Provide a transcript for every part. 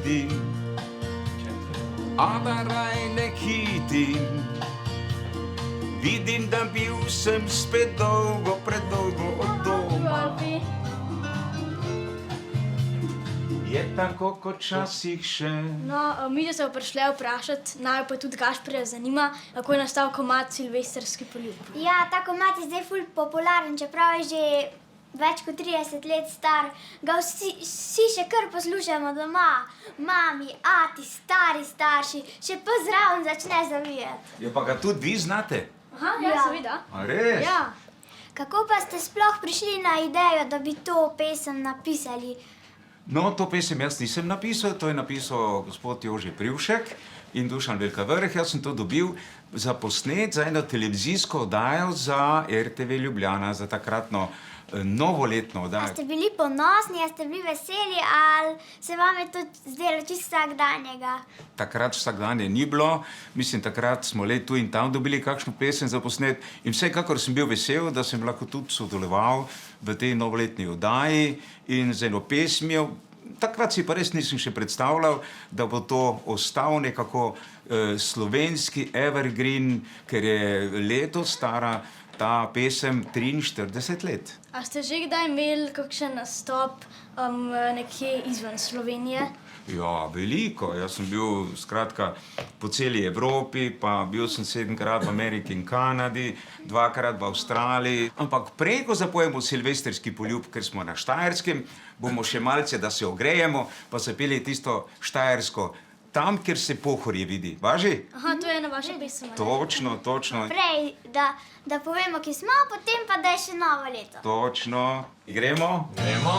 vidim, aber ne hitim. Vidim, da bil sem spet dolgo, predolgo od doma. Je tako kot časih še. No, mi smo se prišli vprašati, naj pa tudi Gašperja zanima, kako je nastal komad Silvestrski poljub. Ja, ta komad je zdaj ful popularen, čeprav je že več kot 30 let star. Ga vsi še kar poslušamo doma. Mami, ati, stari starši, še pa zraven začne zavijati. Ja, pa ga tudi vi znate? Aha, ja, seveda. A res? Ja. Kako pa ste sploh prišli na idejo, da bi to pesem napisali? No, to pesem jaz nisem napisal, to je napisal gospod Jože Privšek in Dušan Velika Vrh. Jaz sem to dobil za posnet, za eno televizijsko oddajo za RTV Ljubljana, za takratno novoletno A oddajo. ste bili ponosni, a ste bili veseli, ali se vam je to zdelo čisto vsakdanjega? Takrat vsakdanje ni bilo, mislim, takrat smo le tu in tam dobili kakšno pesem za posnet in vsekakor sem bil vesel, da sem lahko tudi sodeloval v tej novoletni oddaji in z eno pesmijo. Takrat si pa res nisem še predstavljal, da bo to ostal nekako slovenski evergreen, ker je letos stara ta pesem 43 let. A ste že kdaj imeli kakšen nastop nekje izven Slovenije? Ja, veliko. Jaz sem bil skratka po celi Evropi, pa bil sem 7-krat v Ameriki in Kanadi, 2-krat v Avstraliji. Ampak prej, ko zapojemo Silvestrski poljub, ker smo na Štajerskem, bomo še malce, da se ogrejemo, pa zapeli tisto štajersko, tam, kjer se Pohorje vidi. Važi? Aha, to je ena vaša pesem. Točno, točno. Prej, da povemo, ki smo, potem pa da je še novo leto. Točno. Gremo? Gremo.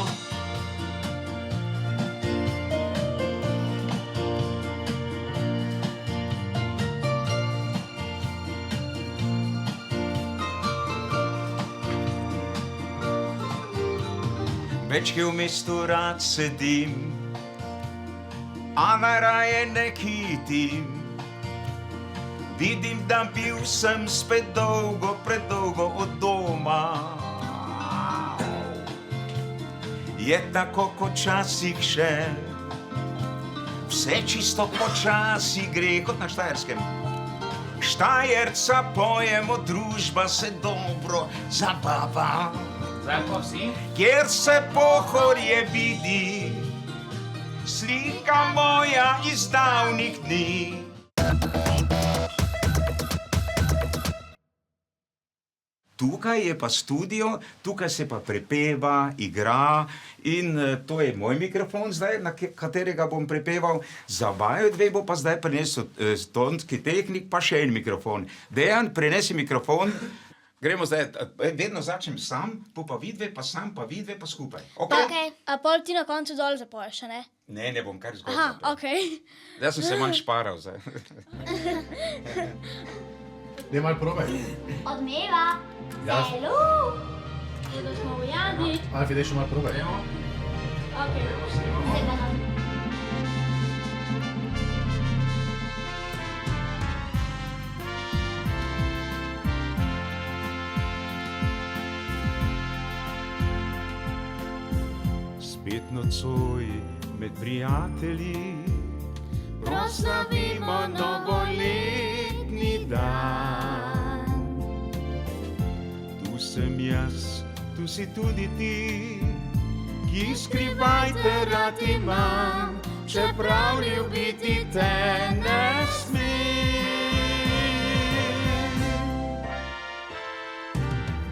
Večkrat v mestu rad sedim, a najraje ne hitim. Vidim, da bil sem spet dolgo, predolgo od doma. Je tako kot časih še, vse čisto počasi gre kot na Štajerskem. Štajerca pojemo, družba se dobro zabava. Kjer se Pohorje vidi, slika moja iz davnih dni. Tukaj je pa studio, tukaj se pa prepeva, igra in to je moj mikrofon zdaj, na katerega bom prepeval. Za vaju dve bo pa zdaj prinesel tonski tehnik, pa še en mikrofon. Dejan, prinesi mikrofon. Gremo zdaj, vedno začnem sam, pa vidve, pa sam, pa vidve, pa skupaj. Okay. A pol ti na koncu dol zapoješ, ne? Ne bom kar zgolj Aha, zapel. okej. Zdaj sem se manj šparal zdaj. Daj malo probaj. Odmeva. Ja. Zelo. Da smo v Jadi. Alfi, daj še malo probaj. Okej. Zdaj pa nam. Spet nocoj med prijatelji proslavimo novoletni dan. Tu sem jaz, tu si tudi ti, ki skrivaj te rad imam, čeprav ljubiti te ne smem.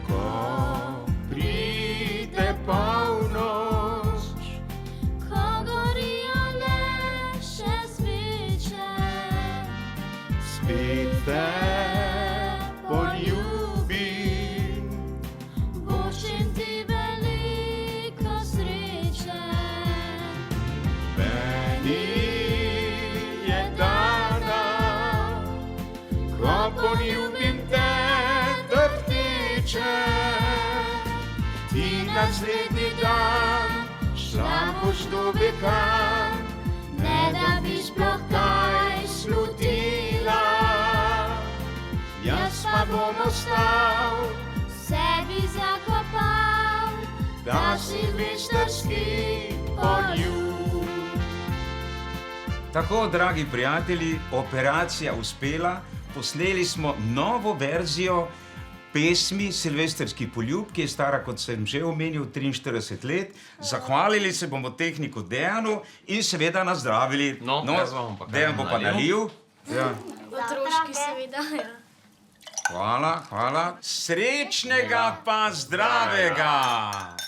Ko pride polnoč, Ko gorijo le še sviče, spet te poljubim. voščim ti veliko sreče. Meni je dana, ko poljubim te drhtiče. Ti naslednji dan šla boš do veka, ne da bi sploh kaj slutila. Jaz pa bom ostal, Sebi zakopal, da silvestrski poljub. Tako, dragi prijatelji, operacija uspela. Posneli smo novo verzijo pesmi Silvestrski poljub, ki je stara, kot sem že omenil, 43 let. Zahvalili se bomo tehniku Dejanu in seveda nazdravili. No, jaz vam pa kaj Dejan bo pa nalil. Ja. Otroški seveda. Ja. Hvala, hvala. Srečnega pa zdravega!